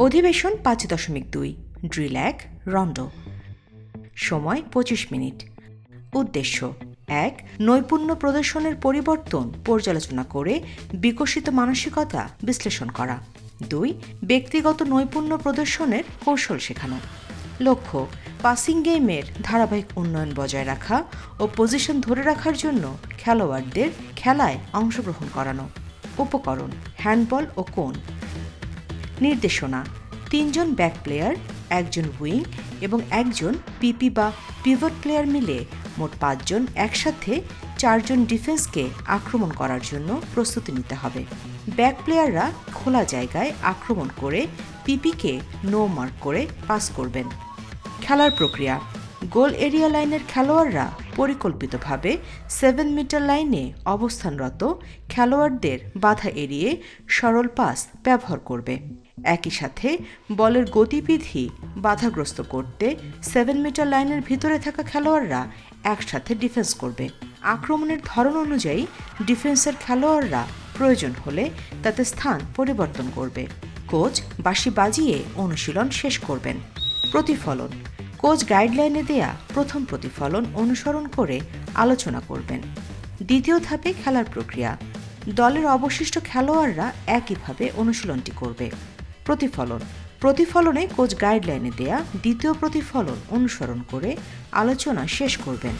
অধিবেশন 5.2 drill 1 rondo. সময় 25 minute. উদ্দেশ্য 1. নৈপুণ্য প্রদর্শনের পরিবর্তন পর্যালোচনা করে বিকশিত মানসিকতা বিশ্লেষণ করা। 2. ব্যক্তিগত নৈপুণ্য প্রদর্শনের কৌশল শেখানো। লক্ষ্য পাসিং গেমের ধারাবাহিক উন্নয়ন বজায় রাখা ও পজিশন ধরে রাখার জন্য খেলোয়াড়দের খেলায় অংশগ্রহণ করানো। উপকরণ হ্যান্ডবল ও কোন। নির্দেশনা 3 জন ব্যাক প্লেয়ার, 1 জন উইং এবং 1 জন পিপি বা পিভট প্লেয়ার মিলে মোট 5 জন একসাথে 4 জন ডিফেন্সকে আক্রমণ করার জন্য প্রস্তুতি নিতে হবে। ব্যাক প্লেয়াররা খোলা জায়গায় আক্রমণ করে পিপিকে নো মার্ক করে পাস করবেন। খেলার প্রক্রিয়া গোল এরিয়া লাইনের খেলোয়াড়রা পরিকল্পিতভাবে 7 মিটার লাইনে অবস্থানরত খেলোয়াড়দের বাধা এড়িয়ে সরল পাস ব্যবহার করবে। একই সাথে বলের গতিবিধি বাধাগ্রস্ত করতে 7 মিটার লাইনের ভিতরে থাকা খেলোয়াড়রা একসাথে ডিফেন্স করবে। আক্রমণের ধরন অনুযায়ী ডিফেন্সের খেলোয়াড়রা প্রয়োজন হলে তাতে স্থান পরিবর্তন করবে। কোচ বাঁশি বাজিয়ে অনুশীলন শেষ করবেন। প্রতিফলন কোচ গাইডলাইনে দেয়া প্রথম প্রতিফলন অনুসরণ করে আলোচনা করবেন। দ্বিতীয় ধাপে খেলার প্রক্রিয়া দলের অবশিষ্ট খেলোয়াড়রা একইভাবে অনুশীলনটি করবে। প্রতিফলনে কোচ গাইডলাইনে দেয়া দ্বিতীয় প্রতিফলন অনুসরণ করে আলোচনা শেষ করবেন।